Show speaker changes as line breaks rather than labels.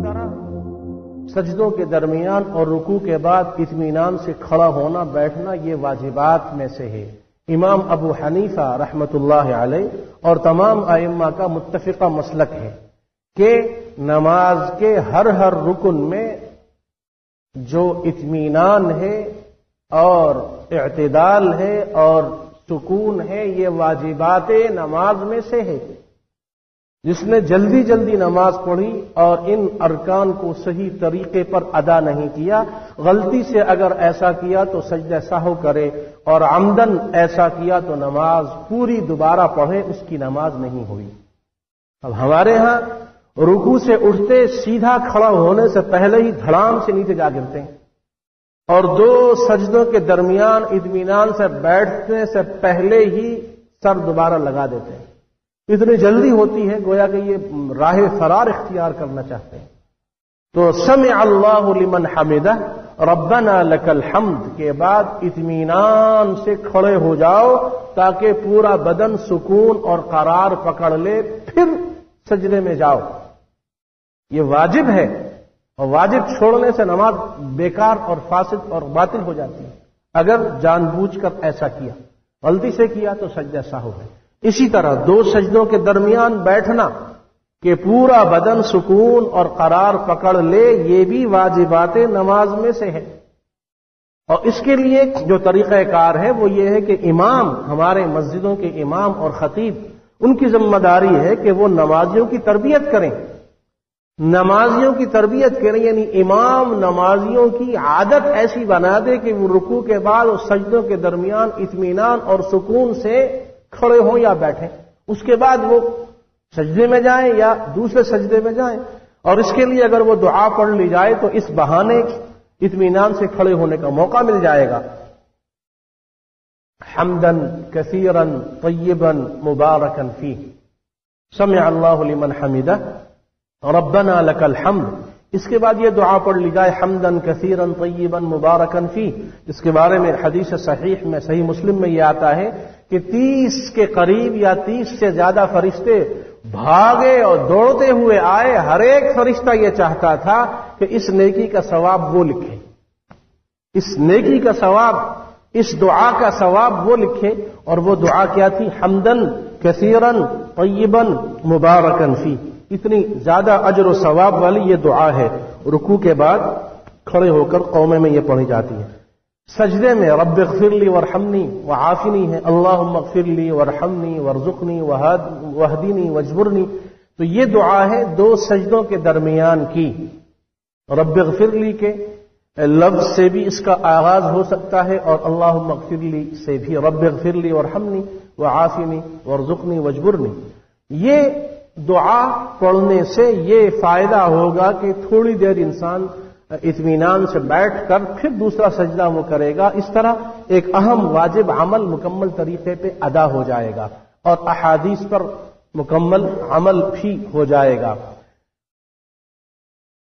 طرح سجدوں کے درمیان اور رکوع کے بعد اطمینان سے کھڑا ہونا بیٹھنا یہ واجبات میں سے ہے۔ امام ابو حنیفہ رحمۃ اللہ علیہ اور تمام ائمہ کا متفقہ مسلک ہے کہ نماز کے ہر رکن میں جو اطمینان ہے اور اعتدال ہے اور سکون ہے یہ واجبات نماز میں سے ہے۔ جس نے جلدی جلدی نماز پڑھی اور ان ارکان کو صحیح طریقے پر ادا نہیں کیا، غلطی سے اگر ایسا کیا تو سجدہ سہو کرے، اور عمدن ایسا کیا تو نماز پوری دوبارہ پڑھے، اس کی نماز نہیں ہوئی۔ اب ہمارے ہاں رکوع سے اٹھتے سیدھا کھڑا ہونے سے پہلے ہی دھڑام سے نیچے جا گرتے ہیں، اور دو سجدوں کے درمیان اطمینان سے بیٹھنے سے پہلے ہی سر دوبارہ لگا دیتے ہیں۔ اتنی جلدی ہوتی ہے گویا کہ یہ راہ فرار اختیار کرنا چاہتے ہیں۔ تو سمع اللہ لمن حمدہ ربنا لک الحمد کے بعد اطمینان سے کھڑے ہو جاؤ تاکہ پورا بدن سکون اور قرار پکڑ لے، پھر سجدے میں جاؤ۔ یہ واجب ہے، اور واجب چھوڑنے سے نماز بیکار اور فاسد اور باطل ہو جاتی ہے۔ اگر جان بوجھ کر ایسا کیا، غلطی سے کیا تو سجدہ سہو ہے۔ اسی طرح دو سجدوں کے درمیان بیٹھنا کہ پورا بدن سکون اور قرار پکڑ لے، یہ بھی واجبات نماز میں سے ہے۔ اور اس کے لیے جو طریقہ کار ہے وہ یہ ہے کہ امام، ہمارے مسجدوں کے امام اور خطیب، ان کی ذمہ داری ہے کہ وہ نمازیوں کی تربیت کریں، نمازیوں کی تربیت کریں، یعنی امام نمازیوں کی عادت ایسی بنا دے کہ وہ رکوع کے بعد اور سجدوں کے درمیان اطمینان اور سکون سے کھڑے ہوں یا بیٹھیں، اس کے بعد وہ سجدے میں جائیں یا دوسرے سجدے میں جائیں، اور اس کے لیے اگر وہ دعا پڑھ لی جائے تو اس بہانے اطمینان سے کھڑے ہونے کا موقع مل جائے گا۔ حمدا کثیرا طیبا مبارکا فیہ، سمع اللہ لمن حمدہ ربنا لک الحمد۔ اس کے بعد یہ دعا پڑھ لی جائے حمدا کثیرا طیبا مبارکا فیہ، اس کے بارے میں حدیث صحیح میں، صحیح مسلم میں یہ آتا ہے کہ 30 کے قریب یا 30 سے زیادہ فرشتے بھاگے اور دوڑتے ہوئے آئے، ہر ایک فرشتہ یہ چاہتا تھا کہ اس نیکی کا ثواب وہ لکھے، اس نیکی کا ثواب، اس دعا کا ثواب وہ لکھے۔ اور وہ دعا کیا تھی؟ حمدن کثیرا طیبا مبارکا فیہ، اتنی زیادہ اجر و ثواب والی یہ دعا ہے۔ رکوع کے بعد کھڑے ہو کر قومے میں یہ پڑھی جاتی ہے۔ سجدے میں رب اغفر لی وارحمنی وعافنی ہے، اللہم اغفر لی وارحمنی وارزقنی واہدنی واجبرنی، تو یہ دعا ہے دو سجدوں کے درمیان کی۔ رب اغفر لی کے لفظ سے بھی اس کا آغاز ہو سکتا ہے، اور اللہم اغفر لی سے بھی، رب اغفر لی وارحمنی وعافنی وارزقنی واجبرنی۔ یہ دعا پڑھنے سے یہ فائدہ ہوگا کہ تھوڑی دیر انسان اطمینان سے بیٹھ کر پھر دوسرا سجدہ وہ کرے گا، اس طرح ایک اہم واجب عمل مکمل طریقے پہ ادا ہو جائے گا اور احادیث پر مکمل عمل بھی ہو جائے گا۔